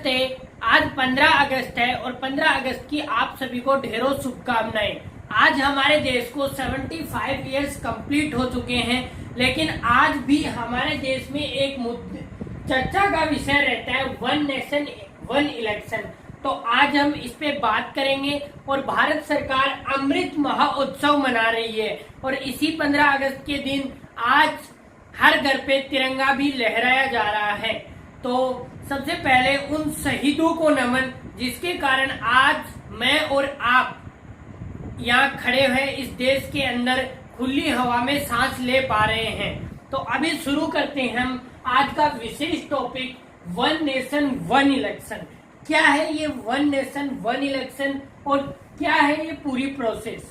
अगस्त है। आज 15 अगस्त है और 15 अगस्त की आप सभी को ढेरों शुभकामनाएं। आज हमारे देश को 75 इयर्स कंप्लीट हो चुके हैं, लेकिन आज भी हमारे देश में एक चर्चा का विषय रहता है, वन नेशन वन इलेक्शन। तो आज हम इस पे बात करेंगे और भारत सरकार अमृत महोत्सव मना रही है और इसी 15 अगस्त के दिन आज हर घर पे तिरंगा भी लहराया जा रहा है। तो सबसे पहले उन शहीदों को नमन जिसके कारण आज मैं और आप यहाँ खड़े हैं, इस देश के अंदर खुली हवा में सांस ले पा रहे हैं। तो अभी शुरू करते हैं हम आज का विशेष topic, one nation one election. क्या है ये वन नेशन वन इलेक्शन और क्या है ये पूरी प्रोसेस,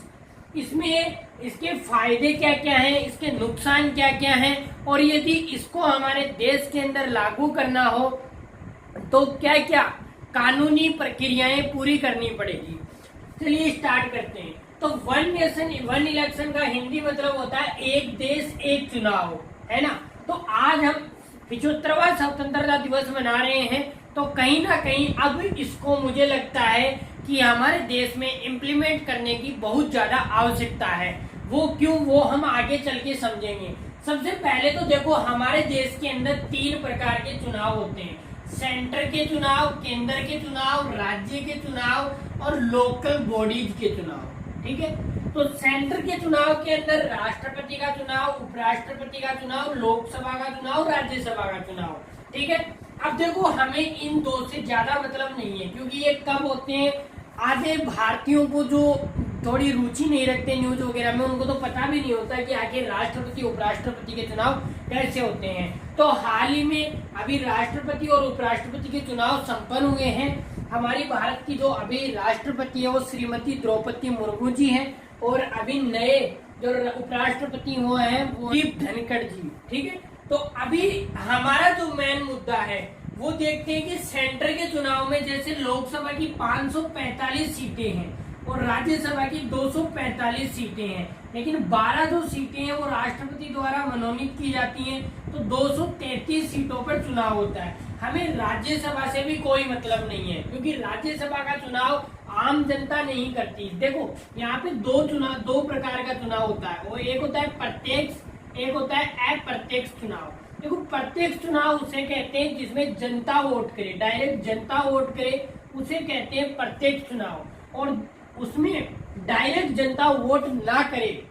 इसमें इसके फायदे क्या क्या हैं, इसके नुकसान क्या क्या हैं और यदि इसको हमारे देश के अंदर लागू करना हो तो क्या क्या कानूनी प्रक्रियाएं पूरी करनी पड़ेगी। चलिए स्टार्ट करते हैं। तो वन नेशन वन इलेक्शन का हिंदी मतलब होता है एक देश एक चुनाव, है ना। तो आज हम 75वां स्वतंत्रता दिवस मना रहे हैं, तो कहीं ना कहीं अब इसको मुझे लगता है कि हमारे देश में इम्प्लीमेंट करने की बहुत ज्यादा आवश्यकता है। वो क्यों, वो हम आगे चल के समझेंगे। सबसे पहले तो देखो, हमारे देश के अंदर 3 प्रकार के चुनाव होते हैं, सेंटर के चुनाव, केंद्र के चुनाव, राज्य के चुनाव और लोकल बॉडीज के चुनाव। ठीक है, तो सेंटर के चुनाव के अंदर राष्ट्रपति का चुनाव, उपराष्ट्रपति का चुनाव, लोकसभा का चुनाव, राज्यसभा का चुनाव। ठीक है, अब देखो हमें इन दो से ज्यादा मतलब नहीं है, क्योंकि ये कब होते हैं, आधे भारतीयों को जो थोड़ी रुचि नहीं रखते न्यूज वगैरह में, उनको तो पता भी नहीं होता कि आखिर राष्ट्रपति उपराष्ट्रपति के चुनाव कैसे होते हैं। तो हाल ही में अभी राष्ट्रपति और उपराष्ट्रपति के चुनाव संपन्न हुए हैं। हमारी भारत की जो अभी राष्ट्रपति है वो श्रीमती द्रौपदी मुर्मू जी हैं और अभी नए जो उपराष्ट्रपति हुए हैं वो जगदीप धनखड़ जी। ठीक है, तो अभी हमारा जो मेन मुद्दा है वो देखते हैं कि सेंटर के चुनाव में जैसे लोकसभा की 545 सीटें हैं और राज्यसभा की 245 सीटें हैं, लेकिन 12 जो सीटें हैं वो राष्ट्रपति द्वारा मनोनीत की जाती हैं, तो 233 सीटों पर चुनाव होता है। हमें राज्यसभा से भी कोई मतलब नहीं है, क्योंकि राज्यसभा का चुनाव आम जनता नहीं करती। देखो यहाँ पे दो प्रकार का चुनाव होता है, वो एक होता है प्रत्यक्ष, एक होता है अप्रत्यक्ष चुनाव। देखो प्रत्यक्ष चुनाव उसे कहते हैं जिसमें जनता वोट करे, डायरेक्ट जनता वोट करे, उसे कहते हैं प्रत्यक्ष चुनाव। और उसमें डायरेक्ट जनता वोट ना करे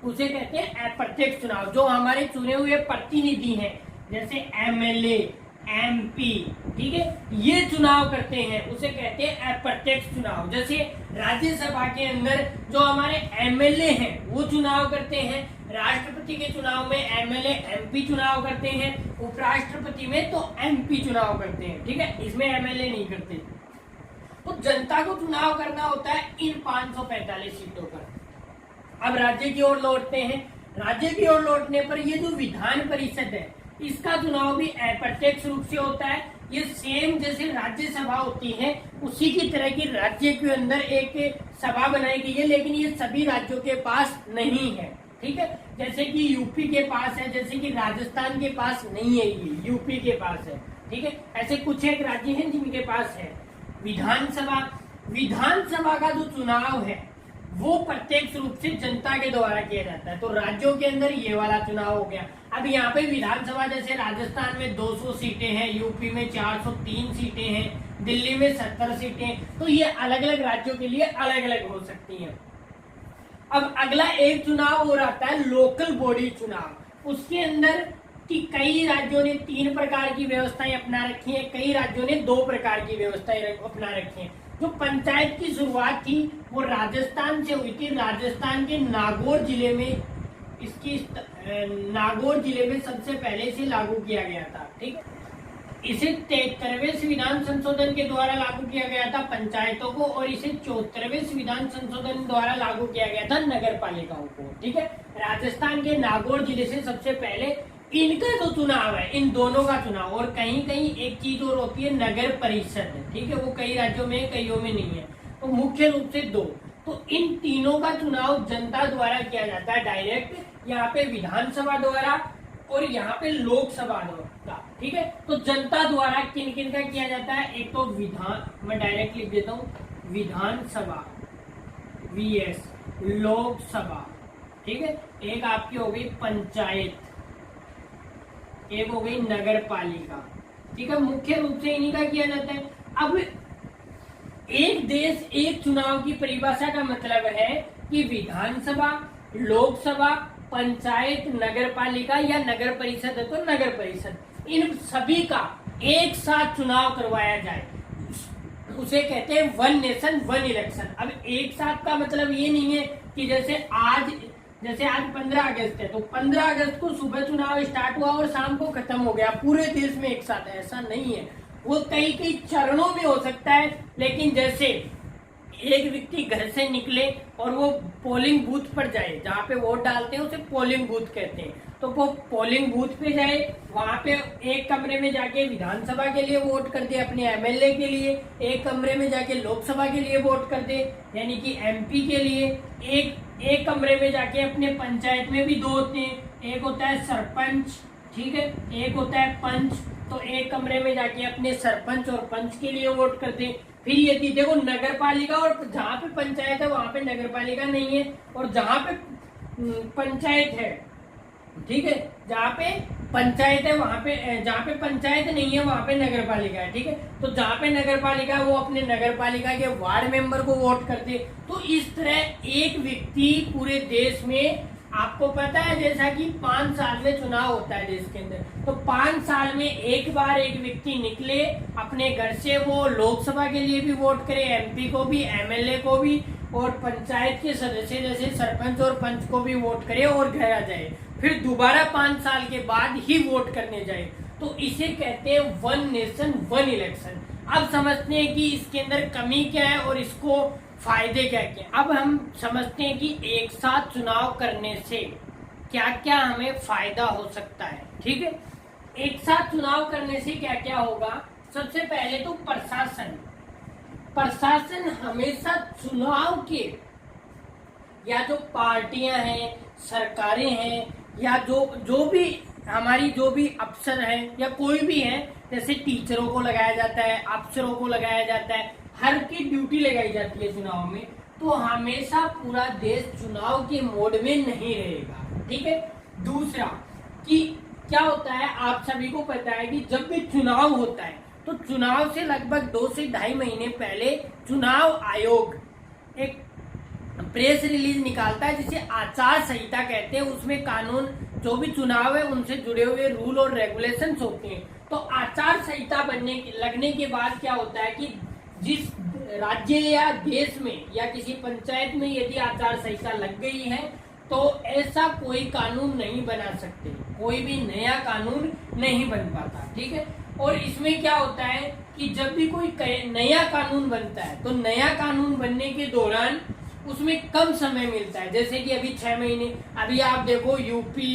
उसे कहते हैं अप्रत्यक्ष चुनाव। जो हमारे चुने हुए प्रतिनिधि हैं जैसे एमएलए, एमपी, ठीक है, ये चुनाव करते हैं, उसे कहते हैं अप्रत्यक्ष चुनाव। जैसे राज्यसभा के अंदर जो हमारे एमएलए हैं वो चुनाव करते हैं, राष्ट्रपति के चुनाव में एमएलए एमपी चुनाव करते हैं, उपराष्ट्रपति में तो एमपी चुनाव करते हैं। ठीक है, इसमें एमएलए नहीं करते। तो जनता को चुनाव करना होता है इन 545 सीटों पर। अब राज्य की ओर लौटते हैं। राज्य की ओर लौटने पर ये जो विधान परिषद है इसका चुनाव भी अप्रत्यक्ष रूप से होता है। ये सेम जैसे राज्यसभा होती है उसी की तरह की राज्य के अंदर एक सभा बनाई गई है, लेकिन ये सभी राज्यों के पास नहीं है। ठीक है, जैसे कि यूपी के पास है, जैसे कि राजस्थान के पास नहीं है, ये यूपी के पास है। ठीक है, ऐसे कुछ एक राज्य हैं जिनके पास है। विधानसभा का जो चुनाव है वो प्रत्यक्ष रूप से जनता के द्वारा किया जाता है। तो राज्यों के अंदर ये वाला चुनाव हो गया। अब यहाँ पे विधानसभा जैसे राजस्थान में 200 सीटें हैं, यूपी में 403 सीटें हैं, दिल्ली में 70 सीटें, तो ये अलग अलग राज्यों के लिए अलग अलग हो सकती हैं। अब अगला एक चुनाव और आता है लोकल बॉडी चुनाव। उसके अंदर कि कई राज्यों ने 3 प्रकार की व्यवस्थाएं अपना रखी है, कई राज्यों ने 2 प्रकार की व्यवस्थाएं अपना रखी है। जो पंचायत की शुरुआत थी वो राजस्थान से हुई थी। राजस्थान के नागौर जिले में नागौर जिले में सबसे पहले से लागू किया गया था। ठीक, इसे 73वें संविधान संशोधन के द्वारा लागू किया गया था पंचायतों को, और इसे 74वें संविधान संशोधन द्वारा लागू किया गया था नगर पालिकाओं को। ठीक है, राजस्थान के नागौर जिले से सबसे पहले इनका जो चुनाव है, इन दोनों का चुनाव। और कहीं कहीं एक चीज और होती है नगर परिषद। ठीक है, वो कई राज्यों में कईयों में नहीं है। तो मुख्य रूप से 2, तो इन तीनों का चुनाव जनता द्वारा किया जाता है डायरेक्ट, यहाँ पे विधानसभा द्वारा और यहाँ पे लोकसभा द्वारा। ठीक है। तो जनता द्वारा किन किन का किया जाता है, एक तो विधान, मैं डायरेक्ट लिख देता हूँ, विधानसभा VS लोकसभा, ठीक है। एक आपकी हो गई पंचायत, एक हो गई नगर पालिका, ठीक है। मुख्य रूप से इन्हीं का किया जाता है। अब एक देश एक चुनाव की परिभाषा का मतलब है कि विधानसभा, लोकसभा, पंचायत, नगर पालिका या नगर परिषद है तो नगर परिषद, इन सभी का एक साथ चुनाव करवाया जाए, उसे कहते हैं वन नेशन वन इलेक्शन। अब एक साथ का मतलब ये नहीं है कि जैसे आज 15 अगस्त है तो 15 अगस्त को सुबह चुनाव स्टार्ट हुआ और शाम को खत्म हो गया पूरे देश में एक साथ, ऐसा नहीं है। वो कई कई चरणों में हो सकता है। लेकिन जैसे एक व्यक्ति घर से निकले और वो पोलिंग बूथ पर जाए, जहाँ पे वोट डालते हैं उसे पोलिंग बूथ कहते हैं, तो वो पोलिंग बूथ पे जाए, वहां पे एक कमरे में जाके विधानसभा के लिए वोट कर दे, अपने MLA के लिए, एक कमरे में जाके लोकसभा के लिए वोट कर दे यानी कि MP के लिए, एक कमरे में जाके अपने पंचायत में भी 2 होते हैं, एक होता है सरपंच, ठीक है, एक होता है पंच, तो एक कमरे में जाके अपने सरपंच और पंच के लिए वोट कर दे। फिर यदि देखो नगर पालिका, और जहाँ पे पंचायत है वहां पे नगर पालिका नहीं है, और जहाँ पे पंचायत है, ठीक है, जहाँ पे पंचायत है वहां पे, जहाँ पे पंचायत नहीं है वहां पे नगर पालिका है, ठीक है। तो जहाँ पे नगर पालिका है वो अपने नगर पालिका के वार्ड मेंबर को वोट करते। तो इस तरह एक व्यक्ति पूरे देश में, आपको पता है जैसा कि 5 साल में चुनाव होता है देश के अंदर, तो 5 साल में एक बार एक व्यक्ति निकले अपने घर से, वो लोकसभा के लिए भी वोट करे, MP को भी, MLA को भी, और पंचायत के सदस्य जैसे सरपंच और पंच को भी वोट करे और घर आ जाए, फिर दोबारा 5 साल के बाद ही वोट करने जाए। तो इसे कहते हैं वन नेशन वन इलेक्शन। अब समझते हैं कि इसके अंदर कमी क्या है और इसको फायदे क्या क्या। अब हम समझते हैं कि एक साथ चुनाव करने से क्या क्या हमें फायदा हो सकता है, ठीक है। एक साथ चुनाव करने से क्या क्या होगा, सबसे पहले तो प्रशासन हमेशा चुनाव के, या जो पार्टियां हैं, सरकारें हैं, या जो भी हमारी जो भी अफसर हैं या कोई भी है, जैसे टीचरों को लगाया जाता है, अफसरों को लगाया जाता है, हर की ड्यूटी लगाई जाती है चुनाव में, तो हमेशा पूरा देश चुनाव के मोड में नहीं रहेगा, ठीक है। दूसरा कि क्या होता है, आप सभी को पता है कि जब भी चुनाव होता है तो चुनाव से लगभग 2 से ढाई महीने पहले चुनाव आयोग एक प्रेस रिलीज निकालता है जिसे आचार संहिता कहते हैं। उसमें कानून, जो भी चुनाव है उनसे जुड़े हुए रूल और रेगुलेशंस होते हैं। तो आचार संहिता लगने के बाद क्या होता है कि जिस राज्य या देश में या किसी पंचायत में यदि आचार संहिता लग गई है तो ऐसा कोई कानून नहीं बना सकते, कोई भी नया कानून नहीं बन पाता, ठीक है। और इसमें क्या होता है कि जब भी कोई नया कानून बनता है तो नया कानून बनने के दौरान उसमें कम समय मिलता है, जैसे कि अभी 6 महीने, अभी आप देखो यूपी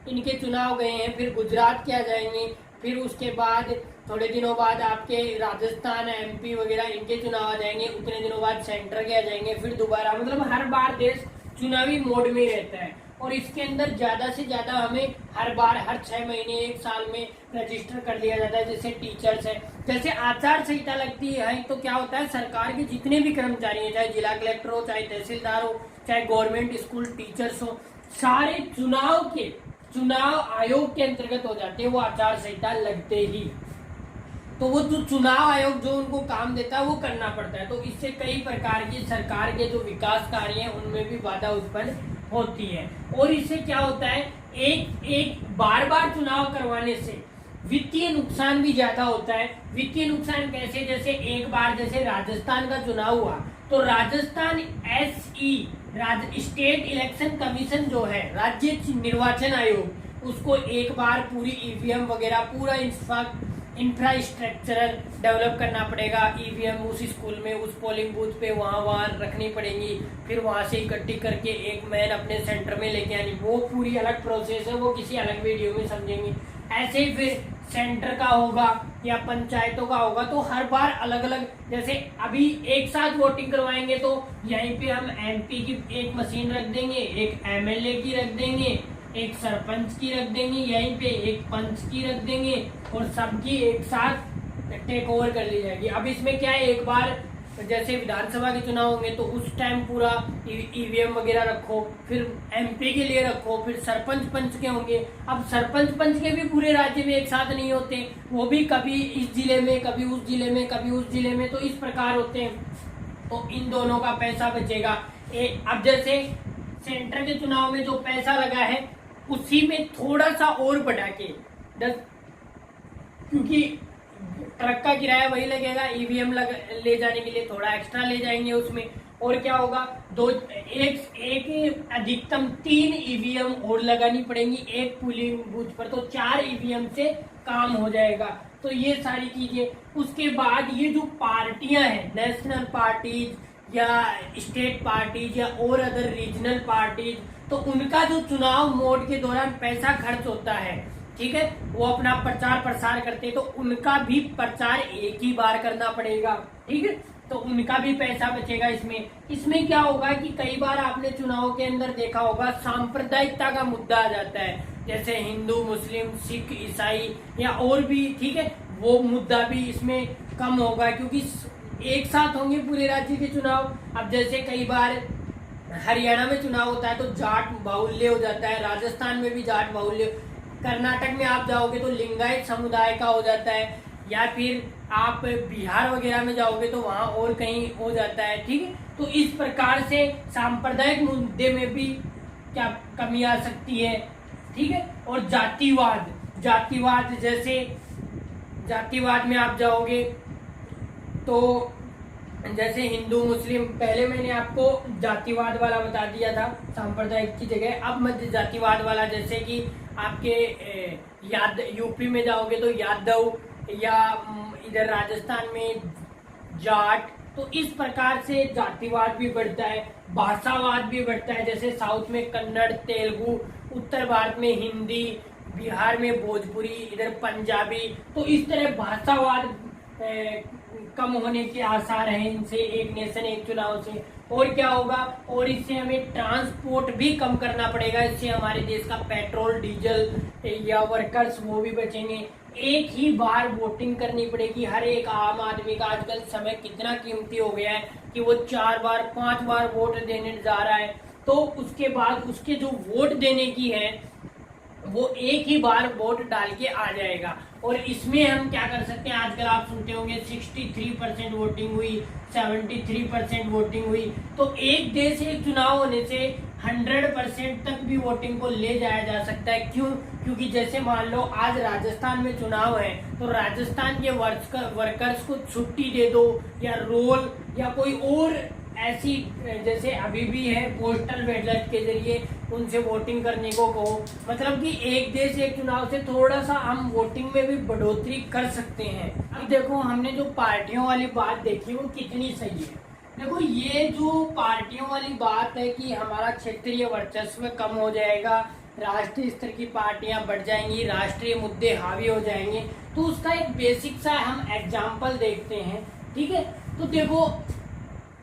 इनके चुनाव गए हैं, फिर गुजरात के आ जाएंगे, फिर उसके बाद थोड़े दिनों बाद आपके राजस्थान, MP वगैरह इनके चुनाव आ जाएंगे, उतने दिनों बाद सेंटर के आ जाएंगे, फिर दोबारा, मतलब हर बार देश चुनावी मोड में रहता है। और इसके अंदर ज्यादा से ज्यादा हमें हर बार, हर 6 महीने, 1 साल में रजिस्टर कर दिया जाता है। जैसे टीचर्स है, जैसे आचार संहिता लगती है तो क्या होता है, सरकार के जितने भी कर्मचारी हैं, चाहे जिला कलेक्टर हो, चाहे तहसीलदार हो, चाहे गवर्नमेंट स्कूल टीचर्स हो, सारे चुनाव आयोग के अंतर्गत हो जाते हैं वो आचार संहिता लगते ही। तो वो जो चुनाव आयोग जो उनको काम देता है वो करना पड़ता है। तो इससे कई प्रकार की सरकार के जो विकास कार्य हैं उनमें भी बाधा उत्पन्न होती है। और इससे क्या होता है, एक बार चुनाव करवाने से वित्तीय नुकसान भी ज्यादा होता है। वित्तीय नुकसान कैसे, जैसे एक बार जैसे राजस्थान का चुनाव हुआ तो राजस्थान स्टेट इलेक्शन कमीशन जो है, राज्य निर्वाचन आयोग, उसको एक बार पूरी EVM वगैरह पूरा इंफ्रास्ट्रक्चरल डेवलप करना पड़ेगा। EVM उस स्कूल में, उस पोलिंग बूथ पे वहाँ रखनी पड़ेगी, फिर वहां से इकट्ठी करके एक मैन अपने सेंटर में लेके आनी, वो पूरी अलग प्रोसेस है, वो किसी अलग वीडियो में समझेंगे। ऐसे ही फिर सेंटर का होगा या पंचायतों का होगा तो हर बार अलग अलग, जैसे अभी एक साथ वोटिंग करवाएंगे तो यहीं पे हम MP की एक मशीन रख देंगे, एक MLA की रख देंगे, एक सरपंच की रख देंगे, यहीं पे एक पंच की रख देंगे, और सबकी एक साथ टेक ओवर कर ली जाएगी। अब इसमें क्या है, एक बार जैसे विधानसभा के चुनाव होंगे तो उस टाइम पूरा ईवीएम वगैरह रखो, फिर एमपी के लिए रखो, फिर सरपंच पंच के होंगे। अब सरपंच पंच के भी पूरे राज्य में एक साथ नहीं होते, वो भी कभी इस जिले में, कभी उस जिले में, कभी उस जिले में, तो इस प्रकार होते हैं। तो इन दोनों का पैसा बचेगा। अब जैसे सेंटर के चुनाव में जो पैसा लगा है उसी में थोड़ा सा और बढ़ा के 10, क्योंकि ट्रक का किराया वही लगेगा, ईवीएम ले जाने के लिए थोड़ा एक्स्ट्रा ले जाएंगे उसमें। और क्या होगा, एक अधिकतम 3 ईवीएम और लगानी पड़ेंगी एक पोलिंग बूथ पर, तो 4 ईवीएम से काम हो जाएगा। तो ये सारी चीजें। उसके बाद ये जो पार्टियां हैं, नेशनल पार्टीज या स्टेट पार्टीज या और अदर रीजनल पार्टीज, तो उनका जो चुनाव मोड के दौरान पैसा खर्च होता है, ठीक है, वो अपना प्रचार प्रसार करते, तो उनका भी प्रचार एक ही बार करना पड़ेगा, ठीक है, तो उनका भी पैसा बचेगा इसमें क्या होगा कि कई बार आपने चुनाव के अंदर देखा होगा सांप्रदायिकता का मुद्दा आ जाता है, जैसे हिंदू, मुस्लिम, सिख, ईसाई या और भी, ठीक है, वो मुद्दा भी इसमें कम होगा क्योंकि एक साथ होंगे पूरे राज्य के चुनाव। अब जैसे कई बार हरियाणा में चुनाव होता है तो जाट बाहुल्य हो जाता है, राजस्थान में भी जाट बाहुल्य, कर्नाटक में आप जाओगे तो लिंगायत समुदाय का हो जाता है, या फिर आप बिहार वगैरह में जाओगे तो वहां और कहीं हो जाता है, ठीक है। तो इस प्रकार से सांप्रदायिक मुद्दे में भी क्या कमी आ सकती है, ठीक है। और जातिवाद जैसे जातिवाद में आप जाओगे तो जैसे हिंदू मुस्लिम, पहले मैंने आपको जातिवाद वाला बता दिया था सांप्रदायिक की जगह, अब मध्य जातिवाद वाला, जैसे कि आपके यूपी में जाओगे तो यादव, या इधर राजस्थान में जाट, तो इस प्रकार से जातिवाद भी बढ़ता है। भाषावाद भी बढ़ता है, जैसे साउथ में कन्नड़, तेलुगु, उत्तर भारत में हिंदी, बिहार में भोजपुरी, इधर पंजाबी, तो इस तरह भाषावाद कम होने के आसार हैं इनसे, एक नेशन एक चुनाव से। और क्या होगा, और इससे हमें ट्रांसपोर्ट भी कम करना पड़ेगा, इससे हमारे देश का पेट्रोल, डीजल या वर्कर्स वो भी बचेंगे। एक ही बार वोटिंग करनी पड़ेगी हर एक आम आदमी का। आजकल समय कितना कीमती हो गया है कि वो 4 बार 5 बार वोट देने जा रहा है, तो उसके बाद उसके जो वोट देने की है वो एक ही बार वोट डाल के आ जाएगा। और इसमें हम क्या कर सकते हैं, आजकल आप सुनते होंगे 63% वोटिंग हुई, 73% वोटिंग हुई, तो एक देश एक चुनाव होने से 100% तक भी वोटिंग को ले जाया जा सकता है। क्यों? क्योंकि जैसे मान लो आज राजस्थान में चुनाव है, तो राजस्थान के वर्कर्स को छुट्टी दे दो, या रोल या कोई और ऐसी, जैसे अभी भी है पोस्टल बैलेट के जरिए उनसे वोटिंग करने को कहो, मतलब कि एक देश एक चुनाव से थोड़ा सा हम वोटिंग में भी बढ़ोतरी कर सकते हैं। अब देखो हमने जो पार्टियों वाली बात देखी वो कितनी सही है। देखो ये जो पार्टियों वाली बात है कि हमारा क्षेत्रीय वर्चस्व कम हो जाएगा, राष्ट्रीय स्तर की पार्टियां बढ़ जाएंगी, राष्ट्रीय मुद्दे हावी हो जाएंगे, तो उसका एक बेसिक सा हम एग्जाम्पल देखते हैं, ठीक है। तो देखो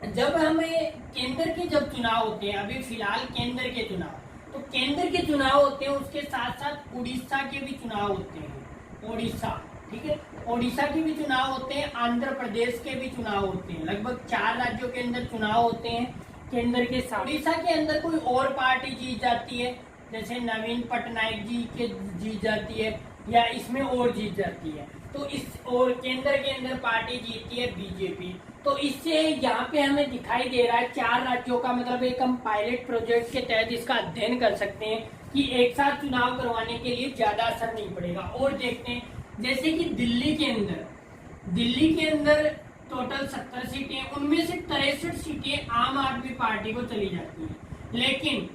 जब हमें केंद्र के जब चुनाव होते हैं, अभी फिलहाल केंद्र के चुनाव, तो केंद्र के चुनाव होते हैं, उसके साथ साथ उड़ीसा के भी चुनाव होते हैं, ओडिशा, ठीक है, ओडिशा के भी चुनाव होते हैं, आंध्र प्रदेश के भी चुनाव होते हैं, लगभग 4 राज्यों के अंदर चुनाव होते हैं केंद्र के साथ। उड़ीसा के अंदर कोई और पार्टी जीत जाती है, जैसे नवीन पटनायक जी के जीत जाती है, या इसमें और जीत जाती है, तो इस और केंद्र के अंदर पार्टी जीतती है बीजेपी। तो इससे यहाँ पे हमें दिखाई दे रहा है 4 राज्यों का, मतलब एक हम पायलट प्रोजेक्ट के तहत इसका अध्ययन कर सकते हैं कि एक साथ चुनाव करवाने के लिए ज्यादा असर नहीं पड़ेगा। और देखते हैं जैसे कि दिल्ली के अंदर टोटल 70 सीटें, उनमें से 63 सीटें आम आदमी पार्टी को चली जाती हैं, लेकिन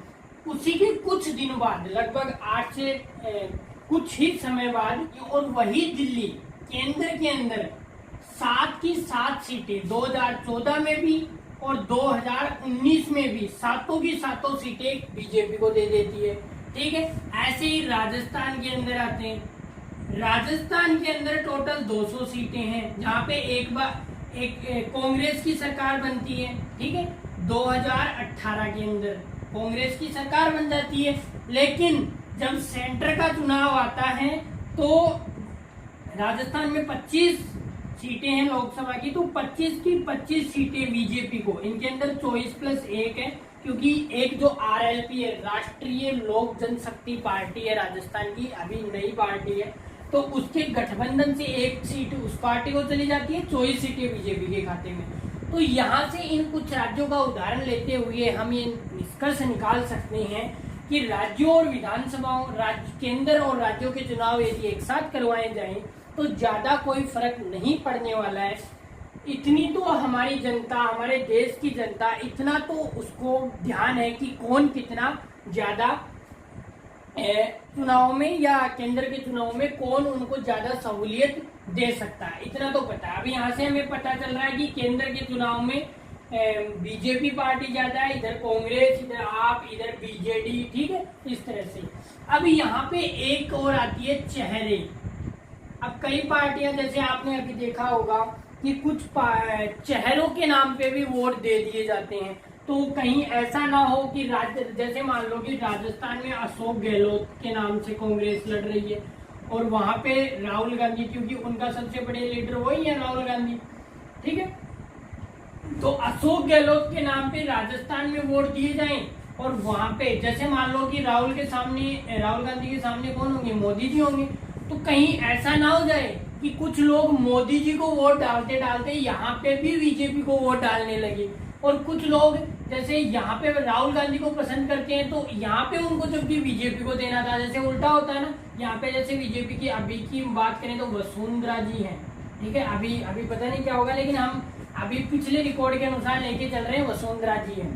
उसी के कुछ दिन बाद, लगभग 8 से कुछ ही समय बाद, और वही दिल्ली केंद्र के अंदर 7 की 7 सीटें 2014 में भी और 2019 में भी सातों की सातों सीटें बीजेपी को दे देती है, ठीक है। ऐसे ही राजस्थान के अंदर आते हैं, राजस्थान के अंदर टोटल 200 सीटें हैं, जहाँ पे एक कांग्रेस की सरकार बनती है, ठीक है। 2018 के अंदर कांग्रेस की सरकार बन जाती है, लेकिन जब सेंटर का चुनाव आता है तो राजस्थान में 25 सीटें हैं लोकसभा की, तो 25 की 25 सीटें बीजेपी को, इनके अंदर 24+1 है, क्योंकि एक जो आरएलपी है, राष्ट्रीय लोक जनशक्ति पार्टी है राजस्थान की, अभी नई पार्टी है, तो उसके गठबंधन से एक सीट उस पार्टी को चली जाती है, 24 सीटें बीजेपी के खाते में। तो यहाँ से इन कुछ राज्यों का उदाहरण लेते हुए हम ये निष्कर्ष निकाल सकते हैं कि राज्यों और विधानसभाओं, केंद्र और राज्यों के चुनाव यदि एक साथ करवाए जाएं तो ज्यादा कोई फर्क नहीं पड़ने वाला है। इतनी तो हमारी जनता, हमारे देश की जनता, इतना तो उसको ध्यान है कि कौन कितना ज्यादा चुनाव में या केंद्र के चुनाव में कौन उनको ज्यादा सहूलियत दे सकता है, इतना तो पता है। अभी यहाँ से हमें पता चल रहा है कि केंद्र के चुनाव में बीजेपी पार्टी ज्यादा है, इधर कांग्रेस, इधर आप, इधर बीजेडी, ठीक है, इस तरह से। अब यहाँ पे एक और आती है चेहरे। अब कई पार्टियां, जैसे आपने अभी देखा होगा कि कुछ चेहरों के नाम पे भी वोट दे दिए जाते हैं, तो कहीं ऐसा ना हो कि जैसे मान लो कि राजस्थान में अशोक गहलोत के नाम से कांग्रेस लड़ रही है और वहां पे राहुल गांधी, क्योंकि उनका सबसे बड़े लीडर वही है राहुल गांधी, ठीक है, तो अशोक गहलोत के नाम पे राजस्थान में वोट दिए जाएं और वहां पे जैसे मान लो कि राहुल गांधी के सामने कौन होंगे, मोदी जी होंगे, तो कहीं ऐसा ना हो जाए कि कुछ लोग मोदी जी को वोट डालते डालते यहाँ पे भी बीजेपी को वोट डालने लगे, और कुछ लोग जैसे यहाँ पे राहुल गांधी को पसंद करते हैं तो यहाँ पे उनको जबकि बीजेपी को देना था, जैसे उल्टा होता है ना। यहाँ पे जैसे बीजेपी की अभी की बात करें तो वसुंधरा जी हैं, ठीक है, अभी पता नहीं क्या होगा, लेकिन हम अभी पिछले रिकॉर्ड के अनुसार लेके चल रहे हैं, वसुंधरा जी हैं।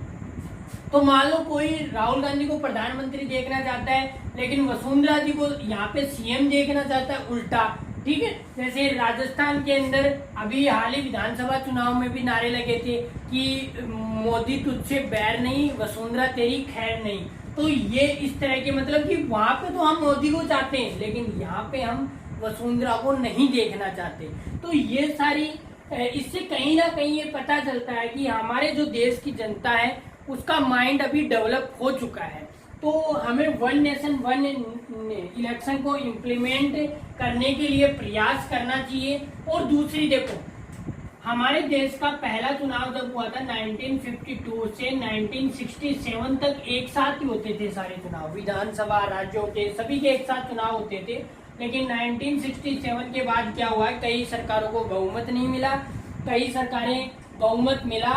तो मान लो कोई राहुल गांधी को प्रधानमंत्री देखना चाहता है लेकिन वसुंधरा जी को यहाँ पे सीएम देखना चाहता है, उल्टा, ठीक है। जैसे राजस्थान के अंदर अभी हाल ही विधानसभा चुनाव में भी नारे लगे थे कि मोदी तुझसे बैर नहीं, वसुंधरा तेरी खैर नहीं। तो ये इस तरह के, मतलब कि वहां पे तो हम मोदी को चाहते हैं लेकिन यहाँ पे हम वसुंधरा को नहीं देखना चाहते। तो ये सारी, इससे कहीं ना कहीं ये पता चलता है कि हमारे जो देश की जनता है उसका माइंड अभी डेवलप हो चुका है। तो हमें वन नेशन वन इलेक्शन को इम्प्लीमेंट करने के लिए प्रयास करना चाहिए। और दूसरी देखो, हमारे देश का पहला चुनाव जब हुआ था 1952 से 1967 तक एक साथ ही होते थे सारे चुनाव, विधानसभा, राज्यों के, सभी के एक साथ चुनाव होते थे। लेकिन 1967 के बाद क्या हुआ, कई सरकारों को बहुमत नहीं मिला, कई सरकारें बहुमत मिला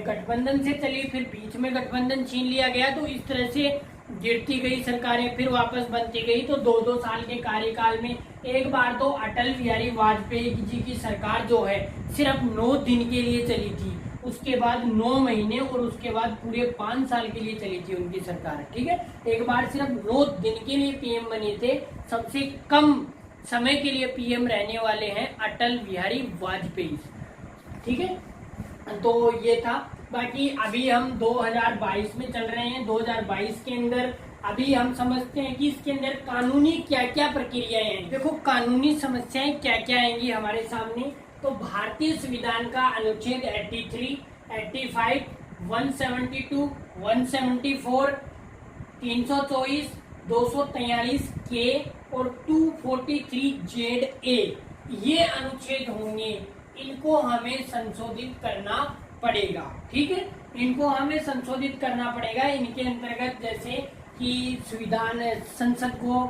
गठबंधन से चली, फिर बीच में गठबंधन छीन लिया गया, तो इस तरह से गिरती गई सरकारें, फिर वापस बनती गई। तो 2-2 साल के कार्यकाल में एक बार तो अटल बिहारी वाजपेयी जी की सरकार जो है सिर्फ 9 दिन के लिए चली थी, उसके बाद 9 महीने और उसके बाद पूरे 5 साल के लिए चली थी उनकी सरकार, ठीक है। एक बार सिर्फ 9 दिन के लिए पीएम बने थे। सबसे कम समय के लिए पीएम रहने वाले हैं अटल बिहारी वाजपेयी, ठीक है। तो ये था। बाकी अभी हम 2022 में चल रहे हैं। 2022 के अंदर अभी हम समझते हैं कि इसके अंदर कानूनी क्या क्या प्रक्रियाएं हैं। देखो, कानूनी समस्याएं क्या क्या आएंगी हमारे सामने। तो भारतीय संविधान का अनुच्छेद 83, 85, 172, 174, 324, 243 के और 243 ZA, ये अनुच्छेद होंगे, इनको हमें संशोधित करना पड़ेगा, ठीक है। इनको हमें संशोधित करना पड़ेगा। इनके अंतर्गत जैसे कि संविधान, संसद को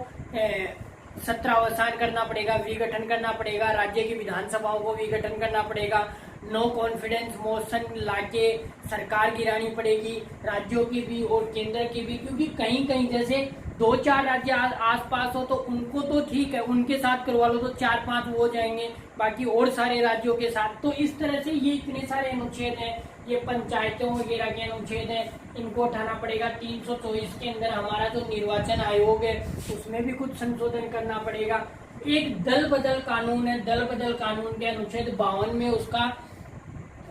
सत्रावसान करना पड़ेगा, विघटन करना पड़ेगा, राज्य की विधानसभाओं को विघटन करना पड़ेगा, नो कॉन्फिडेंस मोशन लाके सरकार गिरानी पड़ेगी, राज्यों की भी और केंद्र की भी, क्योंकि कहीं कहीं जैसे 2-4 राज्य आसपास हो तो उनको तो ठीक है, उनके साथ करवा लो तो 4-5 हो जाएंगे, बाकी और सारे राज्यों के साथ। तो इस तरह से ये इतने सारे अनुच्छेद हैं, ये पंचायतों वगैरह के अनुच्छेद हैं, इनको उठाना पड़ेगा। 324 के अंदर हमारा जो निर्वाचन आयोग है उसमें भी कुछ संशोधन करना पड़ेगा। एक दल बदल कानून है, दल बदल कानून के अनुच्छेद 52 में उसका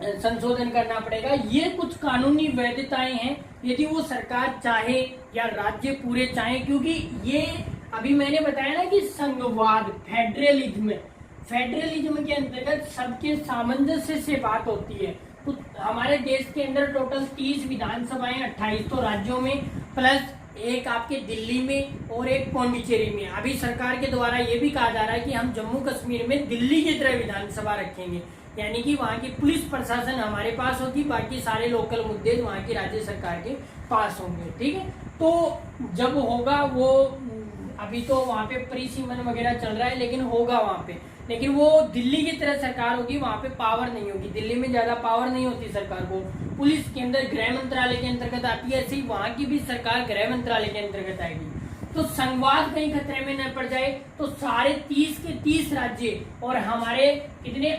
संशोधन करना पड़ेगा। ये कुछ कानूनी वैधताएं हैं, यदि वो सरकार चाहे या राज्य पूरे चाहे, क्योंकि ये अभी मैंने बताया ना कि संघवाद, फेडरलिज्म के अंतर्गत सबके सामंजस्य से बात होती है। तो हमारे देश के अंदर टोटल 30 विधानसभाएं, 28 तो राज्यों में, प्लस एक आपके दिल्ली में और एक पौंडीचेरी में। अभी सरकार के द्वारा ये भी कहा जा रहा है कि हम जम्मू कश्मीर में दिल्ली की तरह विधानसभा रखेंगे, यानी कि वहाँ की पुलिस प्रशासन हमारे पास होगी, बाकी सारे लोकल मुद्दे वहाँ की राज्य सरकार के पास होंगे। ठीक है, तो जब होगा वो, अभी तो वहाँ पे परिसीमन वगैरह चल रहा है, लेकिन होगा वहाँ पे, लेकिन वो दिल्ली की तरह सरकार होगी, वहाँ पे पावर नहीं होगी। दिल्ली में ज्यादा पावर नहीं होती सरकार को, पुलिस के अंदर गृह मंत्रालय के अंतर्गत आती है, ऐसे ही वहाँ की भी सरकार गृह मंत्रालय के अंतर्गत आएगी। तो संघवाद कहीं खतरे में न पड़ जाए, तो सारे 30 के 30 राज्य और हमारे कितने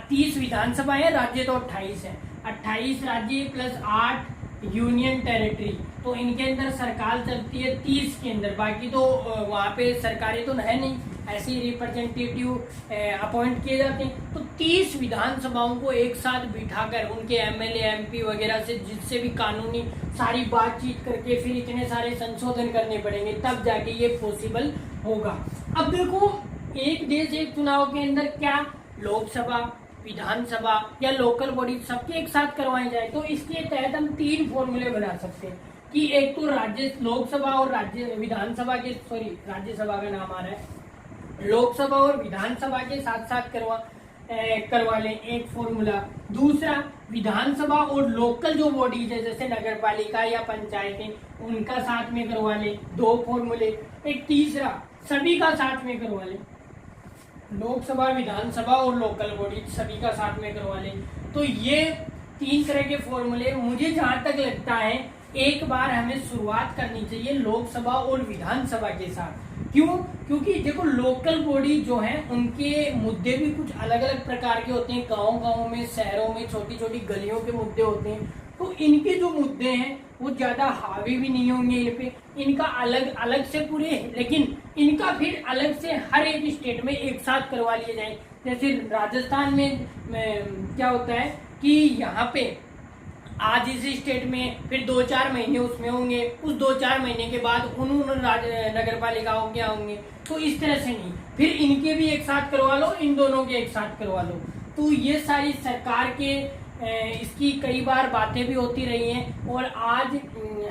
30 विधानसभाएं, राज्य तो 28 है, 28 राज्य प्लस 8 यूनियन टेरिटरी, तो इनके अंदर सरकार चलती है 30 के अंदर। बाकी तो वहाँ पे सरकारें तो है नहीं, ऐसे रिप्रेजेंटेटिव अपॉइंट किए जाते हैं। तो 30 विधानसभाओं को एक साथ बिठाकर उनके एमएलए एमपी वगैरह से, जिससे भी कानूनी सारी बातचीत करके फिर इतने सारे संशोधन करने पड़ेंगे, तब जाके ये पॉसिबल होगा। अब देखो, एक देश एक चुनाव के अंदर क्या लोकसभा, विधानसभा या लोकल बॉडी सबके एक साथ करवाए जाए, तो इसके तहत हम 3 फॉर्मूले बना सकते हैं कि एक तो राज्य लोकसभा और राज्य विधानसभा के, राज्यसभा का नाम आ रहा है, लोकसभा और विधानसभा के साथ साथ करवा लें, एक फॉर्मूला। दूसरा, विधानसभा और लोकल जो बॉडीज है जैसे नगर पालिका या पंचायतें, उनका साथ में करवा लें, 2 फॉर्मूले। एक तीसरा, सभी का साथ में करवा लें, लोकसभा, विधानसभा और लोकल बॉडी सभी का साथ में करवा लें। तो ये 3 तरह के फॉर्मूले, मुझे जहां तक लगता है एक बार हमें शुरुआत करनी चाहिए लोकसभा और विधानसभा के साथ। क्यों? क्योंकि देखो, लोकल बॉडी जो है उनके मुद्दे भी कुछ अलग अलग प्रकार के होते हैं, गांव में, शहरों में, छोटी छोटी गलियों के मुद्दे होते हैं। तो इनके जो मुद्दे हैं वो ज्यादा हावी भी नहीं होंगे इन पे, इनका अलग अलग से पूरे, लेकिन इनका फिर अलग से हर एक स्टेट में एक साथ करवा लिए जाए। जैसे राजस्थान में क्या होता है कि यहाँ पे आज इस स्टेट में, फिर 2-4 महीने उसमें होंगे, उस 2-4 महीने के बाद उन नगर पालिकाओं के होंगे। तो इस तरह से नहीं, फिर इनके भी एक साथ करवा लो, इन दोनों के एक साथ करवा लो। तो ये सारी सरकार के इसकी कई बार बातें भी होती रही हैं, और आज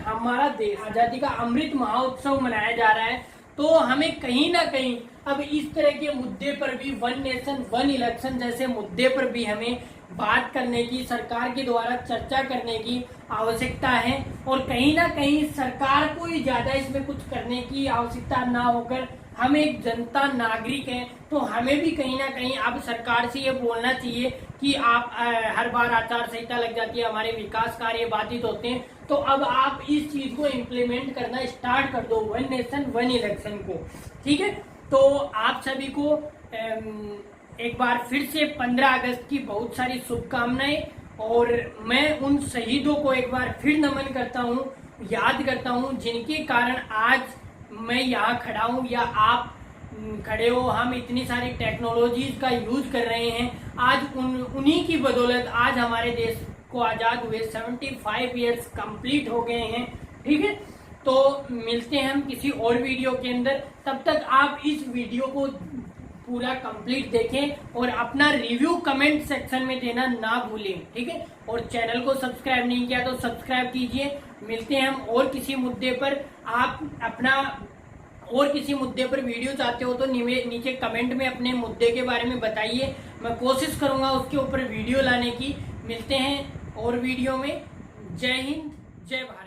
हमारा देश आजादी का अमृत महोत्सव मनाया जा रहा है, तो हमें कहीं ना कहीं अब इस तरह के मुद्दे पर भी, 1 नेशन 1 इलेक्शन जैसे मुद्दे पर भी हमें बात करने की, सरकार के द्वारा चर्चा करने की आवश्यकता है। और कहीं ना कहीं सरकार को ही ज्यादा इसमें कुछ करने की आवश्यकता ना होकर, हम एक जनता नागरिक हैं, तो हमें भी कहीं ना कहीं अब सरकार से ये बोलना चाहिए कि आप हर बार आचार संहिता लग जाती है, हमारे विकास कार्य बाधित होते हैं, तो अब आप इस चीज को इम्प्लीमेंट करना स्टार्ट कर दो, 1 नेशन 1 इलेक्शन को। ठीक है, तो आप सभी को एक बार फिर से 15 अगस्त की बहुत सारी शुभकामनाएं, और मैं उन शहीदों को एक बार फिर नमन करता हूं, याद करता हूं, जिनके कारण आज मैं यहाँ खड़ा हूँ या आप खड़े हो, हम इतनी सारी टेक्नोलॉजीज का यूज कर रहे हैं। आज उन्हीं की बदौलत आज हमारे देश को आजाद हुए 75 ईयर्स कंप्लीट हो गए हैं। ठीक है, तो मिलते हैं हम किसी और वीडियो के अंदर, तब तक आप इस वीडियो को पूरा कंप्लीट देखें और अपना रिव्यू कमेंट सेक्शन में देना ना भूलें। ठीक है, और चैनल को सब्सक्राइब नहीं किया तो सब्सक्राइब कीजिए। मिलते हैं हम और किसी मुद्दे पर। आप अपना और किसी मुद्दे पर वीडियो चाहते हो तो नीचे कमेंट में अपने मुद्दे के बारे में बताइए, मैं कोशिश करूंगा उसके ऊपर वीडियो लाने की। मिलते हैं और वीडियो में। जय हिंद, जय भारत।